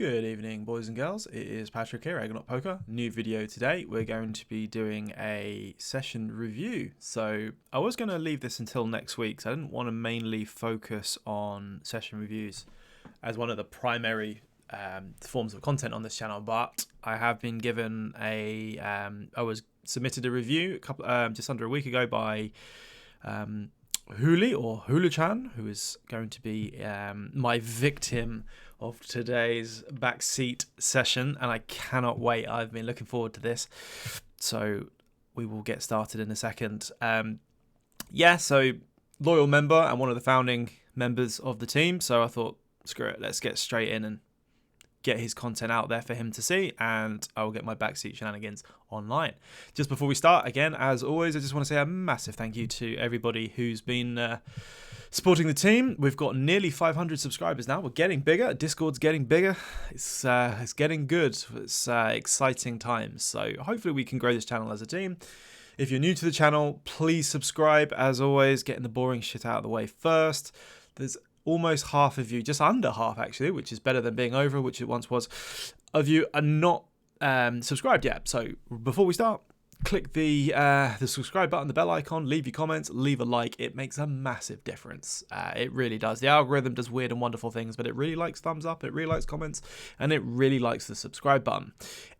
Good evening, boys and girls. It is Patrick here, Eggnoc Poker. New video today. We're going to be doing a session review. So I was going to leave this until next week, so I didn't want to mainly focus on session reviews as one of the primary forms of content on this channel. But I have been given I was submitted a review just under a week ago by Houlichan, who is going to be my victim of today's backseat session, and I cannot wait. I've been looking forward to this, so we will get started in a second. So loyal member and one of the founding members of the team, so I thought, screw it, let's get straight in and get his content out there for him to see, and I will get my backseat shenanigans online. Just before we start, again, as always, I just want to say a massive thank you to everybody who's been supporting the team. We've got nearly 500 subscribers now. We're getting bigger. Discord's getting bigger. It's getting good. It's exciting times. So hopefully we can grow this channel as a team. If you're new to the channel, please subscribe. As always, getting the boring shit out of the way first. There's almost half of you, just under half actually, which is better than being over, which it once was, of you are not subscribed yet. So before we start, click the subscribe button, the bell icon, leave your comments, leave a like. It makes a massive difference. It really does. The algorithm does weird and wonderful things, but it really likes thumbs up, it really likes comments, and it really likes the subscribe button.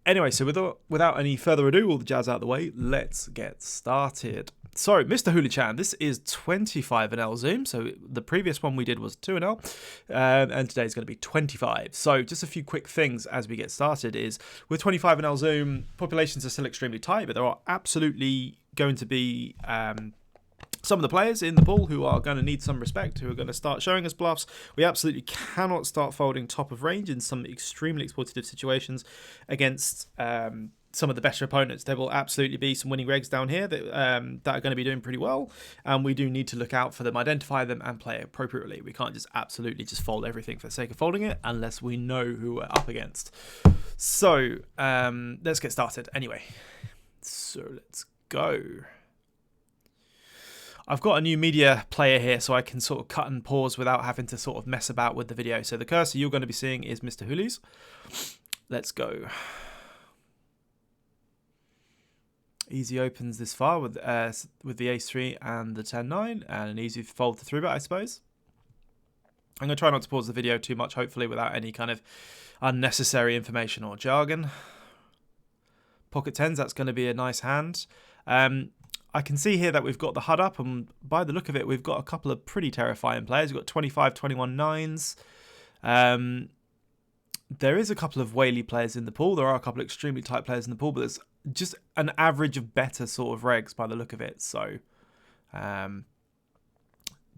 Anyway, so without any further ado, all the jazz out of the way, let's get started. So, Mr. Houlichan, this is 25NL Zoom. So the previous one we did was 2NL, and today's going to be 25. So just a few quick things as we get started is, with 25NL Zoom, populations are still extremely tight, but there are absolutely going to be some of the players in the pool who are going to need some respect, who are going to start showing us bluffs. We absolutely cannot start folding top of range in some extremely exploitative situations against some of the better opponents. There will absolutely be some winning regs down here that are going to be doing pretty well, and we do need to look out for them, identify them, and play appropriately. We can't just absolutely just fold everything for the sake of folding it unless we know who we're up against. So let's get started anyway. So let's go. I've got a new media player here, so I can sort of cut and pause without having to sort of mess about with the video. So the cursor you're going to be seeing is Mr. Hoolies. Let's go. Easy opens this far with the ace-3 and the 10-9, and an easy fold to 3-bet, I suppose. I'm going to try not to pause the video too much, hopefully without any kind of unnecessary information or jargon. Pocket 10s, that's going to be a nice hand. I can see here that we've got the HUD up, and by the look of it, we've got a couple of pretty terrifying players. We've got 25, 21 nines. There is a couple of whaley players in the pool. There are a couple of extremely tight players in the pool, but there's just an average of better sort of regs by the look of it. So,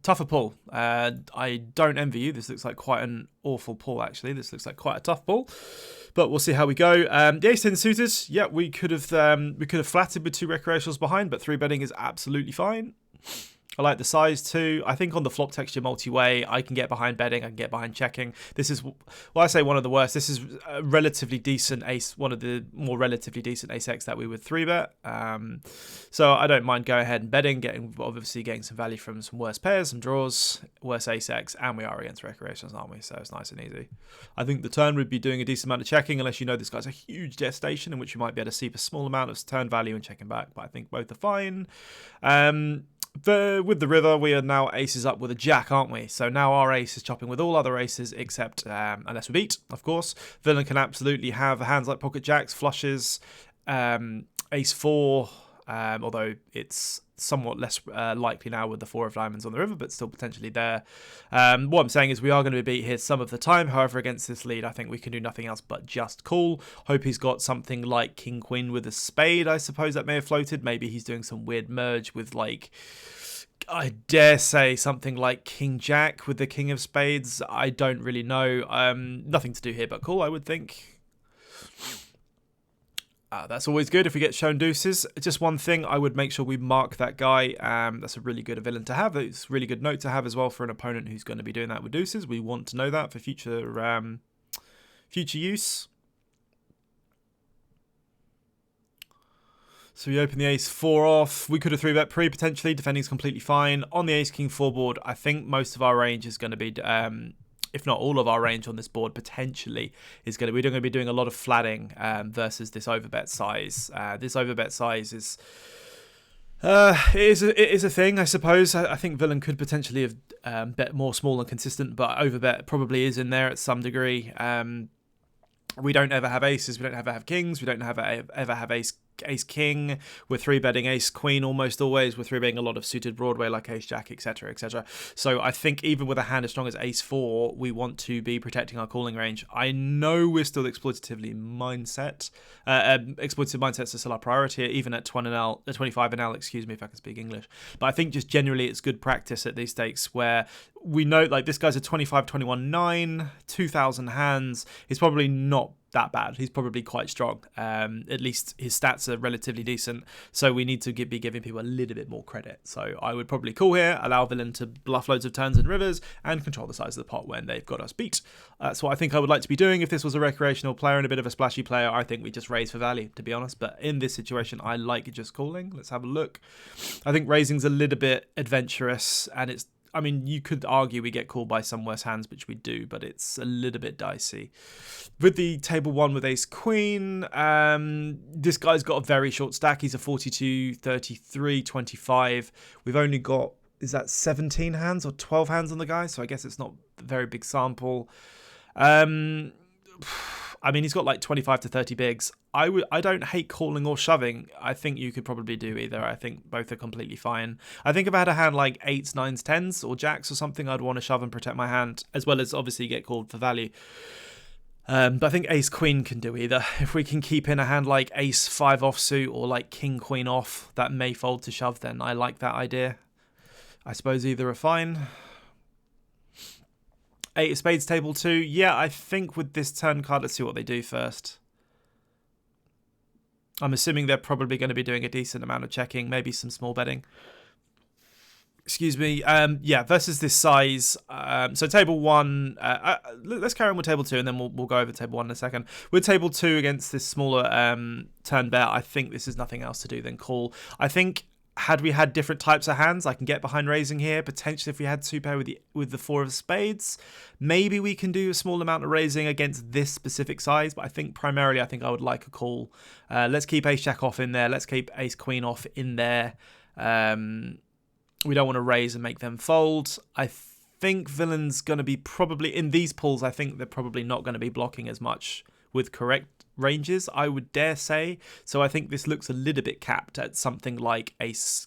tougher pool. I don't envy you. This looks like quite an awful pool, actually. This looks like quite a tough pool, but we'll see how we go. The ace-10 suitors, yeah, we could have flatted with 2 recreationals behind, but 3-betting is absolutely fine. I like the size too. I think on the flop texture multi-way, I can get behind betting, I can get behind checking. This is, well, I say one of the worst. This is a relatively decent ace, one of the more relatively decent ace-x that we would 3-bet. So I don't mind going ahead and betting, obviously getting some value from some worse pairs, some draws, worse ace-x, and we are against recreations, aren't we? So it's nice and easy. I think the turn would be doing a decent amount of checking, unless you know this guy's a huge gestation, in which you might be able to see a small amount of turn value and checking back, but I think both are fine. With the river, we are now aces up with a jack, aren't we? So now our ace is chopping with all other aces except, unless we beat, of course. Villain can absolutely have hands like pocket jacks, flushes, ace-4, although it's somewhat less likely now with the 4 of diamonds on the river, but still potentially there. What I'm saying is we are going to be beat here some of the time. However, against this lead, I think we can do nothing else but just call. Hope he's got something like king-queen with a spade, I suppose, that may have floated. Maybe he's doing some weird merge with, like, I dare say something like king-jack with the king of spades. I don't really know. Nothing to do here but call, I would think. That's always good if we get shown deuces. Just one thing, I would make sure we mark that guy. That's a really good villain to have. It's a really good note to have as well for an opponent who's going to be doing that with deuces. We want to know that for future use. So we open the ace-4 off. We could have 3-bet pre potentially. Defending's completely fine. On the ace-king 4 board, I think most of our range is going to be if not all of our range on this board potentially is we're going to be doing a lot of flatting versus this overbet size. This overbet size is it is a thing, I suppose. I think villain could potentially have bet more small and consistent, but overbet probably is in there at some degree. We don't ever have aces, we don't ever have kings, we don't ever have ace king. We're 3-betting ace queen almost always. We're 3-betting a lot of suited Broadway like ace jack, etc, etc. So I think even with a hand as strong as ace 4, we want to be protecting our calling range. I know we're still exploitative mindsets are still our priority, even at 25 and L, excuse me if I can speak English. But I think just generally it's good practice at these stakes where we know like this guy's a 25, 21, 9, 2,000 hands. He's probably not that bad. He's probably quite strong. At least his stats are relatively decent. So we need to be giving people a little bit more credit. So I would probably call here, allow villain to bluff loads of turns and rivers, and control the size of the pot when they've got us beat. That's what I think I would like to be doing. If this was a recreational player and a bit of a splashy player, I think we just raise for value, to be honest. But in this situation, I like just calling. Let's have a look. I think raising's a little bit adventurous, and I mean, you could argue we get called by some worse hands, which we do, but it's a little bit dicey. With the table 1 with ace queen, this guy's got a very short stack. He's a 42, 33, 25. We've only got, is that 17 hands or 12 hands on the guy? So I guess it's not a very big sample. I mean, he's got like 25 to 30 bigs. I don't hate calling or shoving. I think you could probably do either. I think both are completely fine. I think if I had a hand like 8s, 9s, 10s or jacks or something, I'd want to shove and protect my hand, as well as obviously get called for value. But I think ace queen can do either. If we can keep in a hand like ace 5 offsuit or like king queen off that may fold to shove, then I like that idea. I suppose either are fine. 8 of spades, table 2. Yeah, I think with this turn card, let's see what they do first. I'm assuming they're probably going to be doing a decent amount of checking, maybe some small betting. Excuse me. Yeah, versus this size. So table 1, let's carry on with table 2 and then we'll go over table 1 in a second. With table 2 against this smaller turn bet, I think this is nothing else to do than call. I think had we had different types of hands, I can get behind raising here. Potentially if we had 2-pair with the 4 of spades, maybe we can do a small amount of raising against this specific size. But I think primarily I think I would like a call. Let's keep ace jack off in there. Let's keep ace queen off in there. We don't want to raise and make them fold. I think villain's going to be probably, in these pools, I think they're probably not going to be blocking as much with correct ranges, I would dare say. So I think this looks a little bit capped at something like ace.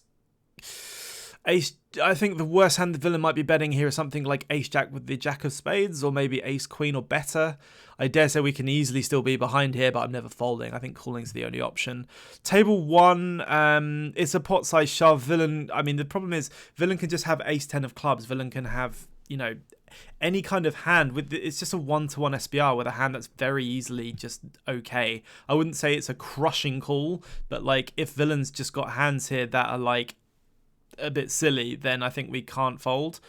I think the worst hand the villain might be betting here is something like ace jack with the jack of spades, or maybe ace queen or better. I dare say we can easily still be behind here, but I'm never folding. I think calling's the only option. Table 1, it's a pot size shove. Villain, I mean, the problem is villain can just have ace 10 of clubs. Villain can have, you know, any kind of hand with it's just a 1-to-1 SBR with a hand that's very easily just okay. I wouldn't say it's a crushing call, but like if villain's just got hands here that are like a bit silly, then I think we can't fold.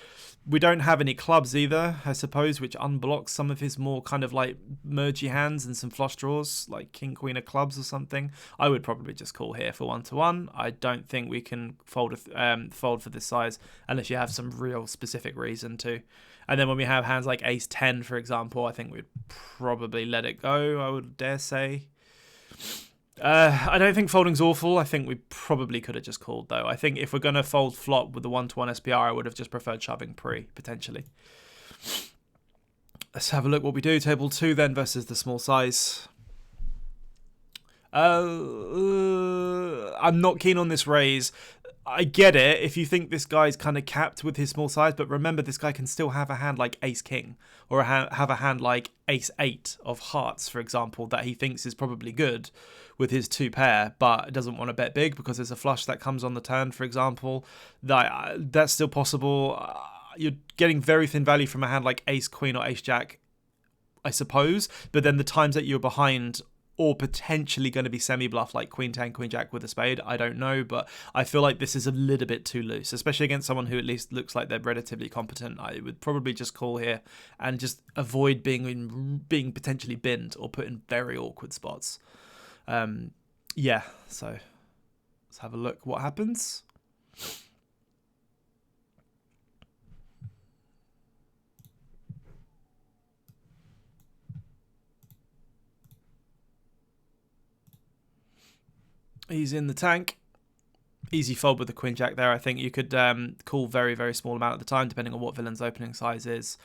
We don't have any clubs either, I suppose, which unblocks some of his more kind of like mergy hands and some flush draws like king queen of clubs or something. I would probably just call here for 1-to-1. I don't think we can fold for this size unless you have some real specific reason to. And then when we have hands like ace 10, for example, I think we'd probably let it go, I would dare say. I don't think folding's awful. I think we probably could have just called, though. I think if we're going to fold flop with the 1-to-1 SPR, I would have just preferred shoving potentially. Let's have a look what we do. Table 2 then versus the small size. I'm not keen on this raise. I get it if you think this guy's kind of capped with his small size, but remember this guy can still have a hand like ace king or have a hand like ace 8 of hearts, for example, that he thinks is probably good with his 2-pair, but doesn't want to bet big because there's a flush that comes on the turn, for example. That's still possible. You're getting very thin value from a hand like ace queen or ace jack, I suppose, but then the times that you're behind or potentially going to be semi-bluff like queen 10, queen jack with a spade, I don't know, but I feel like this is a little bit too loose, especially against someone who at least looks like they're relatively competent. I would probably just call here and just avoid being potentially binned or put in very awkward spots. Yeah, so let's have a look what happens. He's in the tank. Easy fold with the queen jack there. I think you could call very, very small amount at the time, depending on what villain's opening size is.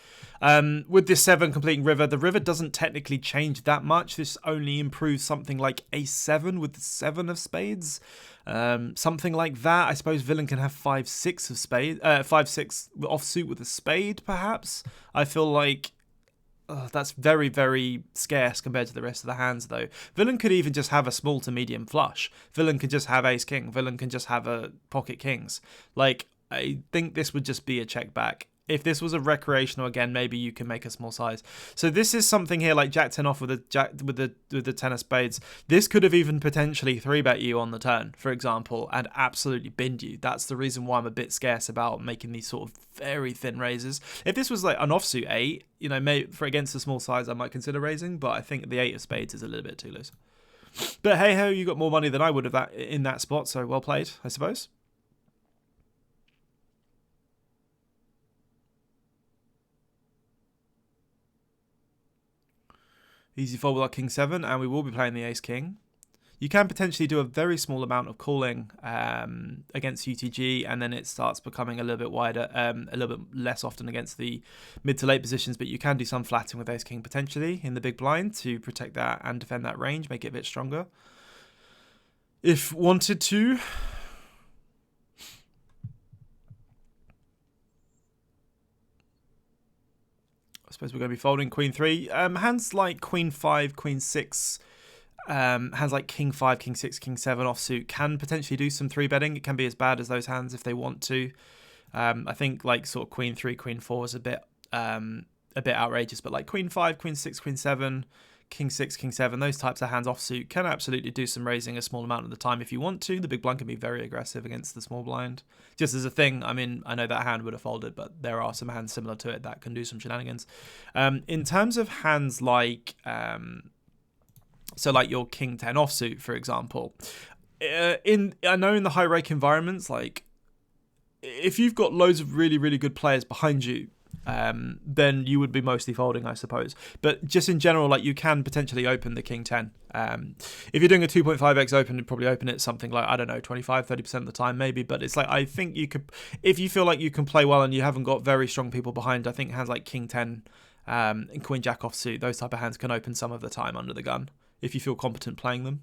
With this 7 completing river, the river doesn't technically change that much. This only improves something like a7 with the 7 of spades. Something like that. I suppose villain can have 5-6 of spade, 5-6 offsuit with a spade, perhaps. I feel like that's very, very scarce compared to the rest of the hands, though. Villain could even just have a small to medium flush. Villain could just have ace-king. Villain can just have a pocket kings. Like, I think this would just be a check back. If this was a recreational, again, maybe you can make a small size. So this is something here like Jack 10 off with the 10 of spades. This could have even potentially 3-bet you on the turn, for example, and absolutely binned you. That's the reason why I'm a bit scarce about making these sort of very thin raises. If this was like an offsuit 8, you know, maybe for against a small size, I might consider raising, but I think the 8 of spades is a little bit too loose. But hey ho, you got more money than I would have in that spot, so well played, I suppose. Easy fold with our king 7, and we will be playing the ace king. You can potentially do a very small amount of calling against UTG, and then it starts becoming a little bit wider, a little bit less often against the mid to late positions, but you can do some flatting with ace king potentially in the big blind to protect that and defend that range, make it a bit stronger. If wanted to. I suppose we're going to be folding queen 3. Hands like queen 5, queen 6, hands like king 5, king 6, king 7 offsuit can potentially do some 3-betting. It can be as bad as those hands if they want to. I think like sort of queen 3, queen 4 is a bit outrageous, but like queen 5, queen 6, queen 7, king 6, king 7, those types of hands offsuit can absolutely do some raising a small amount of the time if you want to. The big blind can be very aggressive against the small blind. Just as a thing, I mean, I know that hand would have folded, but there are some hands similar to it that can do some shenanigans. In terms of hands like, so like your king 10 offsuit, for example, I know in the high rake environments, like if you've got loads of really, really good players behind you, then you would be mostly folding, I suppose. But just in general, like you can potentially open the king 10. If you're doing a 2.5x open, you'd probably open it something like, I don't know, 25-30% of the time maybe. But it's like, I think you could, if you feel like you can play well and you haven't got very strong people behind, I think hands like king 10 and queen jack offsuit, those type of hands can open some of the time under the gun if you feel competent playing them.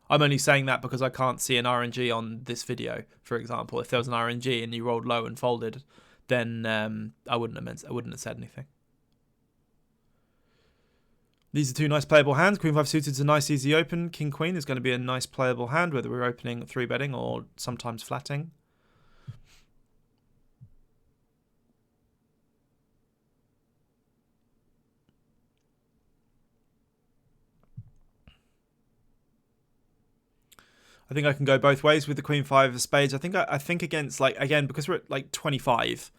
I'm only saying that because I can't see an RNG on this video, for example. If there was an RNG and you rolled low and folded, then I wouldn't have said anything. These are two nice playable hands. Queen 5 suited is a nice easy open. King Queen is going to be a nice playable hand, whether we're opening 3-betting or sometimes flatting. I think I can go both ways with the queen 5 of spades. I think against, like, again, because we're at like 25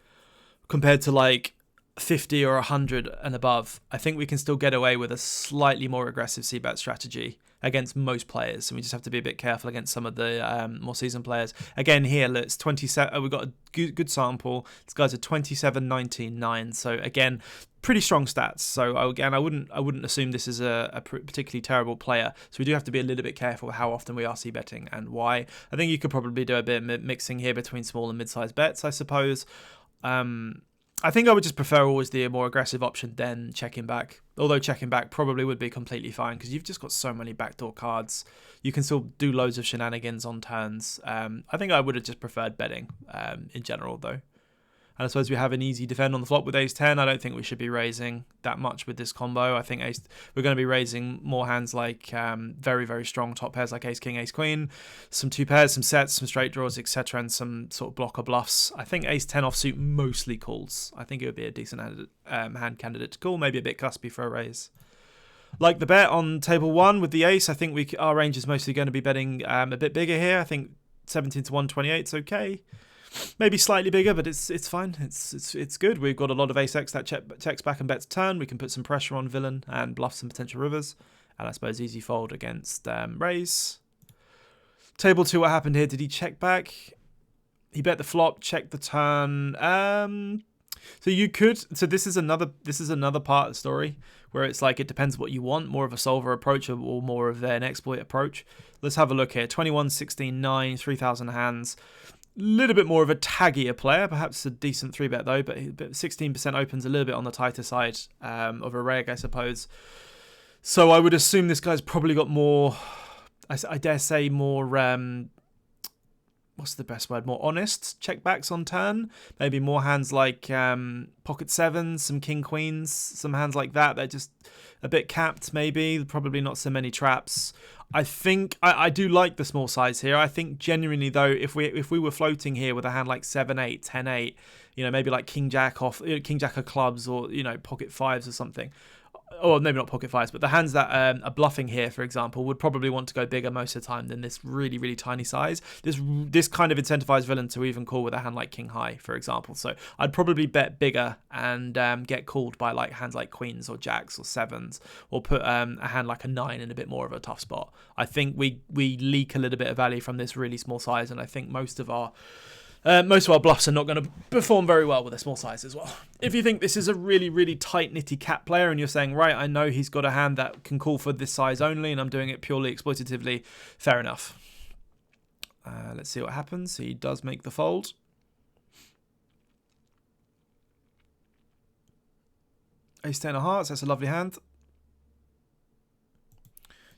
compared to like 50 or 100 and above, I think we can still get away with a slightly more aggressive c-bet strategy against most players. And we just have to be a bit careful against some of the more seasoned players. Again, here, it's 27. We've got a good sample. This guy's a 27, 19, 9. So again, pretty strong stats. So again, I wouldn't assume this is a particularly terrible player. So we do have to be a little bit careful how often we are c-betting and why. I think you could probably do a bit of mixing here between small and mid-sized bets, I suppose. I think I would just prefer always the more aggressive option than checking back. Although checking back probably would be completely fine because you've just got so many backdoor cards. You can still do loads of shenanigans on turns. I think I would have just preferred betting in general though. And I suppose we have an easy defend on the flop with ace 10. I don't think we should be raising that much with this combo. I think we're going to be raising more hands like very, very strong top pairs like ace king, ace queen, some 2 pairs, some sets, some straight draws, etc., and some sort of blocker bluffs. I think ace 10 offsuit mostly calls. I think it would be a decent hand candidate to call, maybe a bit cuspy for a raise. Like the bet on table 1 with the ace, I think our range is mostly going to be betting a bit bigger here. I think 17 to 128 is okay. Maybe slightly bigger, but it's fine. It's good. We've got a lot of ace-x that checks back and bets turn. We can put some pressure on villain and bluff some potential rivers. And I suppose easy fold against raise. Table 2, what happened here? Did he check back? He bet the flop, checked the turn. So you could. So this is another part of the story where it's like it depends what you want, more of a solver approach or more of an exploit approach. Let's have a look here. 21, 16, 9, 3,000 hands. A little bit more of a taggier player, perhaps a decent 3-bet though, but 16% opens a little bit on the tighter side of a reg, I suppose. So I would assume this guy's probably got more, I dare say more, what's the best word, more honest checkbacks on turn. Maybe more hands like pocket sevens, some king queens, some hands like that. They're just a bit capped maybe, probably not so many traps. I think I do like the small size here. I think genuinely though, if we were floating here with a hand like 7-8, 10-8, maybe like king jack of clubs, or pocket fives or something. Or maybe not pocket fives, but the hands that are bluffing here, for example, would probably want to go bigger most of the time than this really, really tiny size. This kind of incentivized villain to even call with a hand like king high, for example. So I'd probably bet bigger and get called by like hands like queens or jacks or sevens, or put a hand like a 9 in a bit more of a tough spot. I think we leak a little bit of value from this really small size, and I think most of our bluffs are not going to perform very well with a small size as well. If you think this is a really, really tight-knitty cap player and you're saying, right, I know he's got a hand that can call for this size only and I'm doing it purely exploitatively, fair enough. Let's see what happens. He does make the fold. Ace 10 of hearts, that's a lovely hand.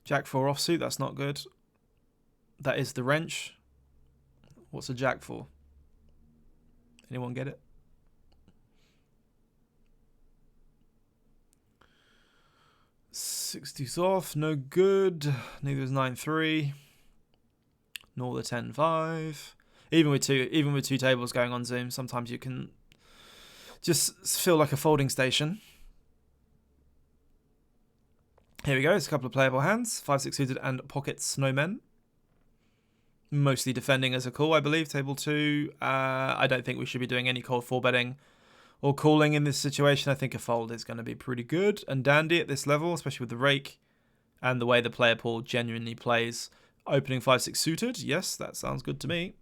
Jack 4 offsuit, that's not good. That is the wrench. What's a jack for? Anyone get it? Sixties off, no good. Neither is 9-3, nor the 10-5. Even with two tables going on Zoom, sometimes you can just feel like a folding station. Here we go. It's a couple of playable hands. 5-6 suited and pocket snowmen. Mostly defending as a call, I believe. Table 2. I don't think we should be doing any cold 4-betting or calling in this situation. I think a fold is going to be pretty good and dandy at this level, especially with the rake and the way the player pool genuinely plays. Opening 5-6 suited. Yes, that sounds good to me.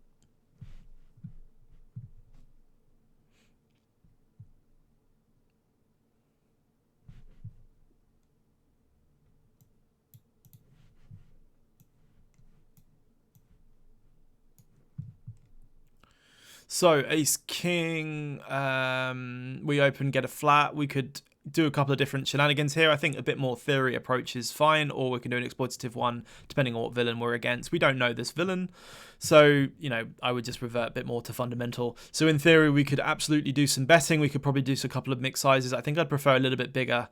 So ace king, we open, get a flat. We could do a couple of different shenanigans here. I think a bit more theory approach is fine, or we can do an exploitative one depending on what villain we're against. We don't know this villain, so I would just revert a bit more to fundamental. So in theory we could absolutely do some betting. We could probably do a couple of mixed sizes. I think I'd prefer a little bit bigger.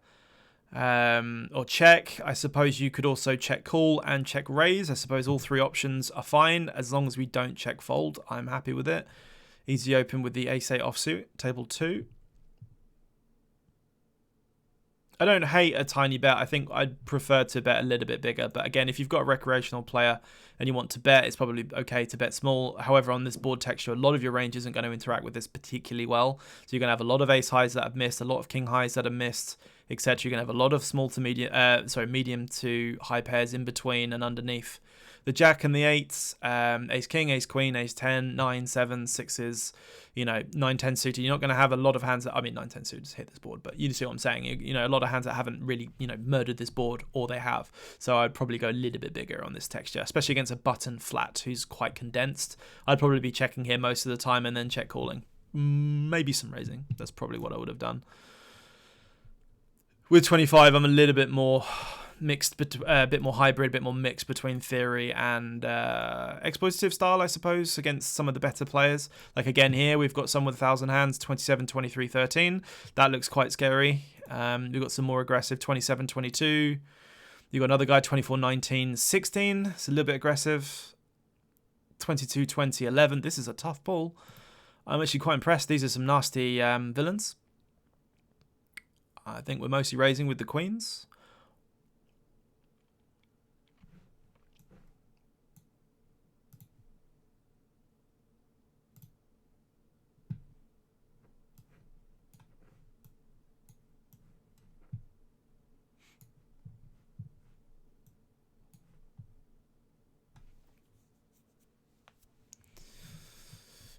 Or check. I suppose you could also check call and check raise. I suppose all three options are fine as long as we don't check fold. I'm happy with it. Easy open with the ace 8 offsuit, table 2. I don't hate a tiny bet. I think I'd prefer to bet a little bit bigger. But again, if you've got a recreational player and you want to bet, it's probably okay to bet small. However, on this board texture, a lot of your range isn't going to interact with this particularly well. So you're going to have a lot of ace highs that have missed, a lot of king highs that are missed, etc. You're going to have a lot of small to medium to high pairs in between and underneath. The jack and the eights, ace king, ace queen, ace 10, 9, 7, 6s, 9, 10 suited. You're not going to have a lot of hands that, 9, 10 suited hit this board, but you see what I'm saying. A lot of hands that haven't really, murdered this board, or they have. So I'd probably go a little bit bigger on this texture, especially against a button flat who's quite condensed. I'd probably be checking here most of the time and then check calling. Maybe some raising. That's probably what I would have done. With 25, I'm a little bit more mixed, a bit more hybrid, a bit more mixed between theory and exploitative style, I suppose, against some of the better players. Like again here, we've got some with 1,000 hands, 27, 23, 13. That looks quite scary. We've got some more aggressive, 27, 22. You've got another guy, 24, 19, 16. It's a little bit aggressive. 22, 20, 11. This is a tough pull. I'm actually quite impressed. These are some nasty villains. I think we're mostly raising with the queens.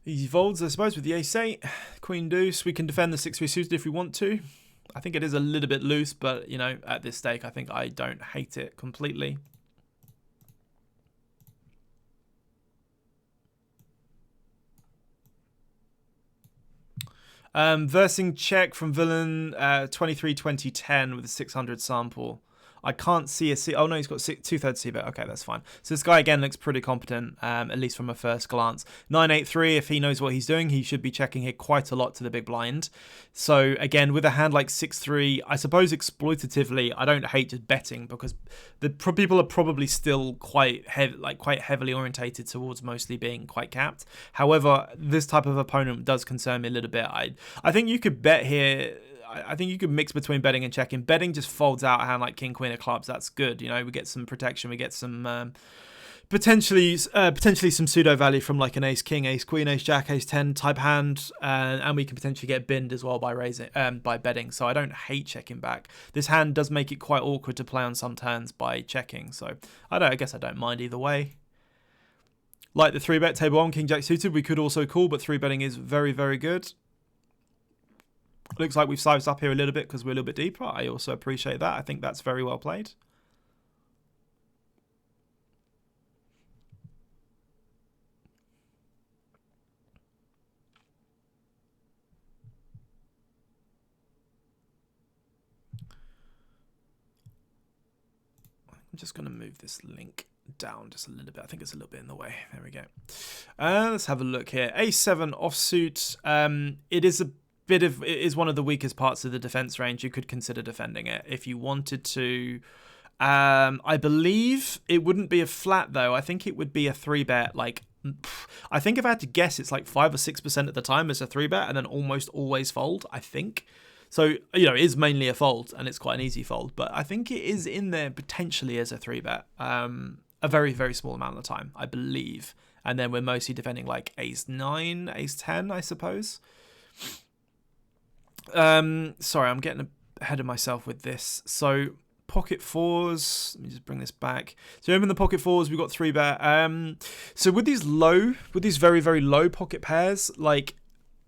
Easy folds, I suppose, with the ace 8. Queen deuce. We can defend the 6-3 suited if we want to. I think it is a little bit loose, but, you know, at this stake, I think I don't hate it completely. Versing check from Villain 23-20-10 with a 600 sample. I can't see a C. Oh no, he's got 2/3 C-bet. Okay, that's fine. So this guy again looks pretty competent, at least from a first glance. 9-8-3. If he knows what he's doing, he should be checking here quite a lot to the big blind. So again, with a hand like 6-3, I suppose exploitatively, I don't hate just betting because the people are probably still quite heavily orientated towards mostly being quite capped. However, this type of opponent does concern me a little bit. I think you could bet here. I think you could mix between betting and checking. Betting just folds out a hand like King, Queen of Clubs. That's good. You know, we get some protection. We get some potentially some pseudo value from like an Ace King, Ace Queen, Ace Jack, Ace 10 type hand, and we can potentially get binned as well by by betting. So I don't hate checking back. This hand does make it quite awkward to play on some turns by checking. So I guess I don't mind either way. Like the 3-bet table 1 King Jack suited, we could also call, but 3-betting is very, very good. Looks like we've sized up here a little bit because we're a little bit deeper. I also appreciate that. I think that's very well played. I'm just going to move this link down just a little bit. I think it's a little bit in the way. There we go. Let's have a look here. A7 offsuit. It is one of the weakest parts of the defense range. You could consider defending it if you wanted to. I believe it wouldn't be a flat though. I think it would be a 3-bet. Like, I think if I had to guess, it's like 5 or 6% at the time as a 3-bet, and then almost always fold. I think. So, you know, it is mainly a fold, and it's quite an easy fold. But I think it is in there potentially as a 3-bet. A very, very small amount of the time, I believe. And then we're mostly defending like Ace 9, Ace 10, I suppose. Sorry, I'm getting ahead of myself with this. So pocket fours, let me just bring this back. So remember in the pocket fours, we've got 3-bet. So with these very, very low pocket pairs, like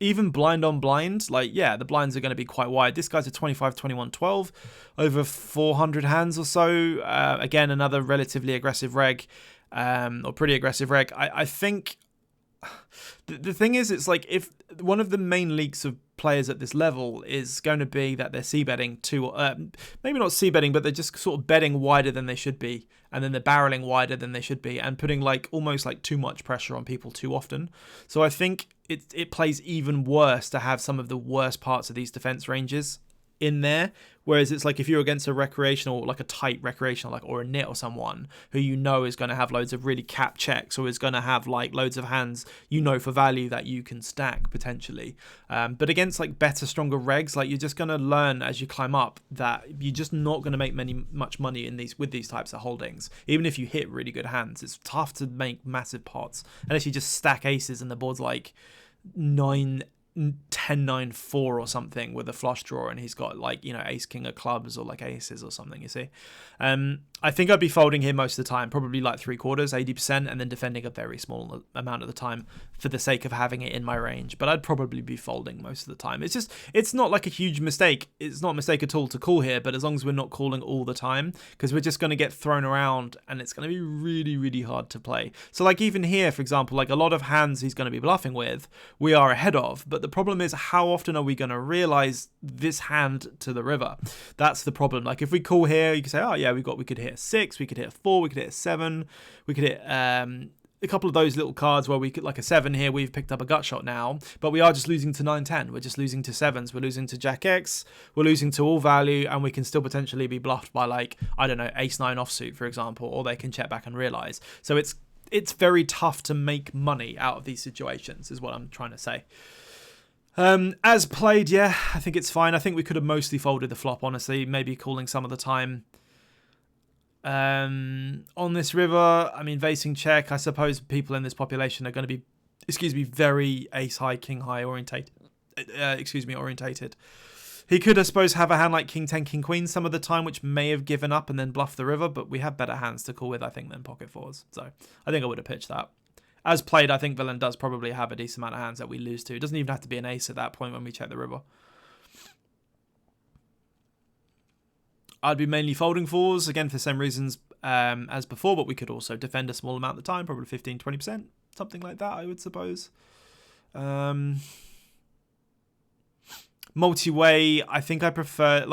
even blind on blind, like, yeah, the blinds are going to be quite wide. This guy's a 25, 21, 12, over 400 hands or so. Again, another relatively aggressive reg, or pretty aggressive reg. I think the thing is, it's like if one of the main leaks of players at this level is going to be that they're c-betting too, maybe not c-betting, but they're just sort of betting wider than they should be, and then they're barreling wider than they should be, and putting like almost like too much pressure on people too often. So I think it plays even worse to have some of the worst parts of these defense ranges in there, whereas it's like if you're against a recreational, like a tight recreational, like, or a nit or someone who you know is going to have loads of really capped checks, or is going to have like loads of hands you know for value that you can stack potentially, but against like better, stronger regs, like you're just going to learn as you climb up that you're just not going to make much money in with these types of holdings. Even if you hit really good hands, it's tough to make massive pots unless you just stack aces and the board's like 10-9-4 or something with a flush draw, and he's got like, you know, ace king of clubs or like aces or something, you see. I think I'd be folding here most of the time, probably like 3/4, 80%, and then defending a very small amount of the time for the sake of having it in my range. But I'd probably be folding most of the time. It's not like a huge mistake. It's not a mistake at all to call here, but as long as we're not calling all the time, because we're just going to get thrown around and it's going to be really, really hard to play. So like even here, for example, like a lot of hands he's going to be bluffing with, we are ahead of, but the problem is how often are we going to realize this hand to the river? That's the problem. Like if we call here, you can say, oh yeah, we could hit a 6, we could hit a 4, we could hit a 7, we could hit a couple of those little cards where we could, like a 7 here, we've picked up a gut shot now, but we are just losing to 9-10. We're just losing to 7s. We're losing to Jack X. We're losing to all value, and we can still potentially be bluffed by like, I don't know, Ace 9 offsuit, for example, or they can check back and realize. So it's very tough to make money out of these situations, is what I'm trying to say. As played, yeah, I think it's fine. I think we could have mostly folded the flop, honestly, maybe calling some of the time. On this river, I mean, vasing check, I suppose people in this population are going to be, very ace high, king high orientated. Orientated. He could, I suppose, have a hand like king 10, king queen some of the time, which may have given up and then bluffed the river, but we have better hands to call with, I think, than pocket fours. So I think I would have pitched that. As played, I think villain does probably have a decent amount of hands that we lose to. It doesn't even have to be an ace at that point when we check the river. I'd be mainly folding fours, again, for the same reasons as before, but we could also defend a small amount of the time, probably 15, 20%, something like that, I would suppose. Multi-way, I think I prefer,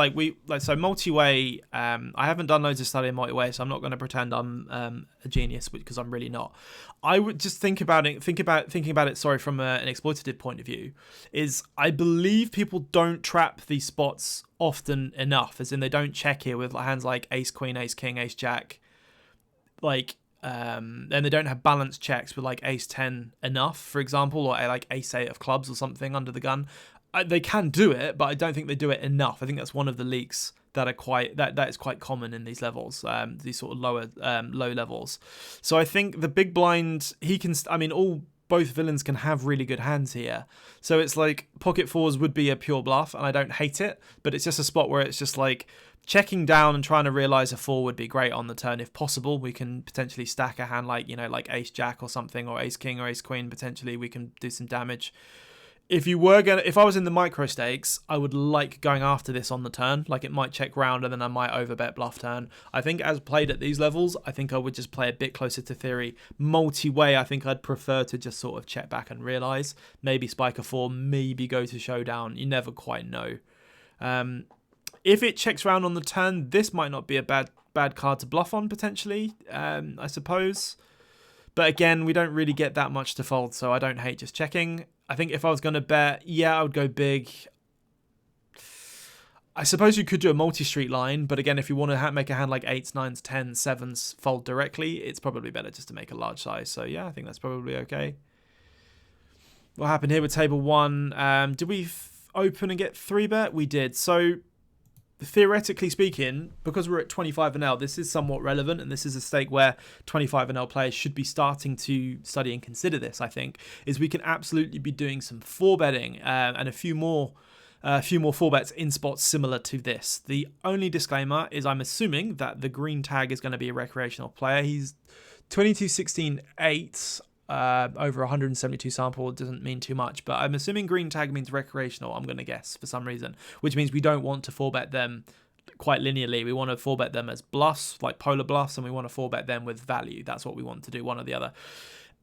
so multi-way, I haven't done loads of study in multi-way, so I'm not going to pretend I'm a genius, because I'm really not. I would just thinking about it, sorry, from an exploitative point of view, is I believe people don't trap these spots often enough, as in they don't check here with hands like ace, queen, ace, king, ace, jack, and they don't have balanced checks with like ace 10 enough, for example, or like ace 8 of clubs or something under the gun. They can do it, but I don't think they do it enough. I think that's one of the leaks that are that is quite common in these levels, these sort of low levels. So I think the big blind, he can. Both villains can have really good hands here. So it's like pocket fours would be a pure bluff, and I don't hate it, but it's just a spot where it's just like checking down and trying to realize a four would be great on the turn if possible. We can potentially stack a hand like ace jack or something, or ace king or ace queen. Potentially we can do some damage. If I was in the micro stakes, I would like going after this on the turn. Like, it might check round and then I might overbet bluff turn. I think as played at these levels, I think I would just play a bit closer to theory. Multi-way, I think I'd prefer to just sort of check back and realise. Maybe spike a four, maybe go to showdown. You never quite know. If it checks round on the turn, this might not be a bad card to bluff on, potentially, I suppose. But again, we don't really get that much to fold, so I don't hate just checking. I think if I was going to bet, I would go big. I suppose you could do a multi-street line, but again, if you want to make a hand like 8s, 9s, 10s, 7s fold directly, it's probably better just to make a large size. So yeah, I think that's probably okay. What happened here with table 1? Did we open and get 3-bet? We did. So theoretically speaking, because we're at 25-0, this is somewhat relevant, and this is a stake where 25-0 players should be starting to study and consider this, I think, is we can absolutely be doing some 4-betting and a few more 4-bets in spots similar to this. The only disclaimer is I'm assuming that the green tag is going to be a recreational player. He's 22-16-8. Over 172 sample doesn't mean too much, but I'm assuming green tag means recreational, I'm going to guess, for some reason, which means we don't want to 4-bet them quite linearly. We want to 4-bet them as bluffs, like polar bluffs, and we want to 4-bet them with value. That's what we want to do, one or the other.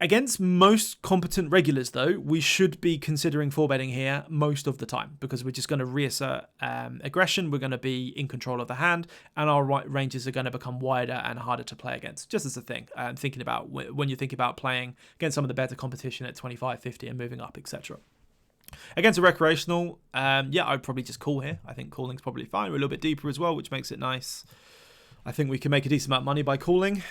Against most competent regulars, though, we should be considering 4-betting here most of the time, because we're just going to reassert aggression. We're going to be in control of the hand, and our ranges are going to become wider and harder to play against, just as a thing. Thinking about when you think about playing against some of the better competition at 25, 50 and moving up, etc. Against a recreational, I'd probably just call here. I think calling's probably fine. We're a little bit deeper as well, which makes it nice. I think we can make a decent amount of money by calling.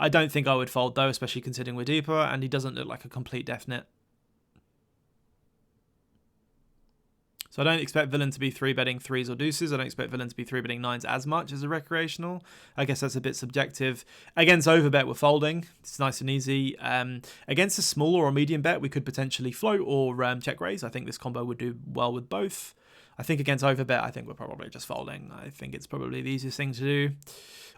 I don't think I would fold, though, especially considering we're deeper, and he doesn't look like a complete definite. So I don't expect villain to be 3-betting 3s or deuces. I don't expect villain to be 3-betting 9s as much as a recreational. I guess that's a bit subjective. Against overbet, we're folding. It's nice and easy. Against a small or a medium bet, we could potentially float or check raise. I think this combo would do well with both. I think against overbet, I think we're probably just folding. I think it's probably the easiest thing to do.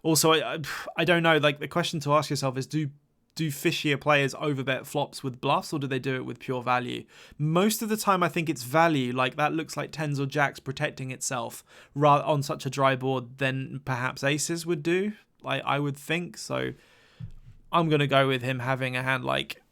Also, I don't know, like the question to ask yourself is, do fishier players overbet flops with bluffs, or do they do it with pure value? Most of the time, I think it's value. Like, that looks like 10s or jacks protecting itself rather on such a dry board than perhaps aces would do. Like, I would think. So I'm going to go with him having a hand like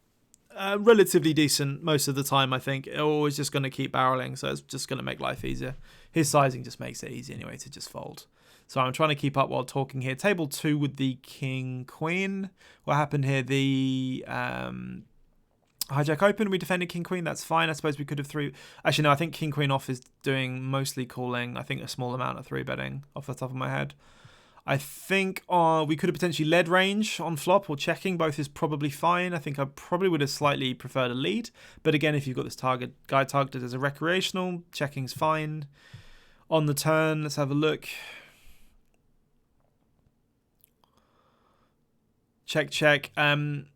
relatively decent most of the time, I think. Or is just going to keep barreling, so it's just going to make life easier. His sizing just makes it easy anyway to just fold. So I'm trying to keep up while talking here. Table 2 with the king, queen. What happened here? The hijack open. We defended king, queen. That's fine. I suppose we could have 3. Actually, no, I think king, queen off is doing mostly calling. I think a small amount of 3-betting off the top of my head. I think we could have potentially led range on flop or checking. Both is probably fine. I think I probably would have slightly preferred a lead. But again, if you've got this guy targeted as a recreational, checking's fine. On the turn, let's have a look. Check.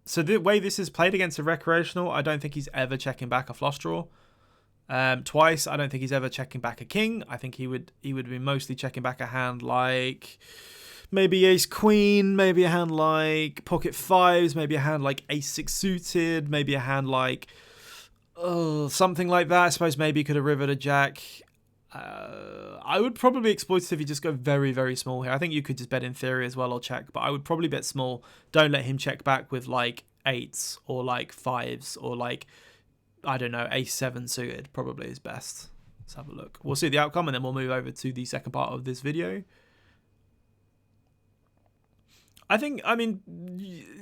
So the way this is played against a recreational, I don't think he's ever checking back a flush draw. Twice, I don't think he's ever checking back a king. I think he would be mostly checking back a hand like maybe ace queen, maybe a hand like pocket fives, maybe a hand like ace six suited, maybe a hand like something like that. I suppose maybe you could have rivered a jack. I would probably exploit it if you just go very, very small here. I think you could just bet in theory as well or check, but I would probably bet small. Don't let him check back with like eights or like fives or like, I don't know, ace seven suited probably is best. Let's have a look. We'll see the outcome and then we'll move over to the second part of this video. I mean,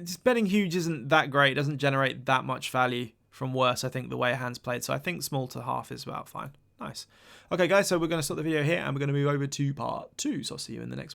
just betting huge isn't that great. It doesn't generate that much value from worse, I think, the way a hand's played. So I think small to half is about fine. Nice. Okay, guys, so we're going to stop the video here and we're going to move over to part 2. So I'll see you in the next one.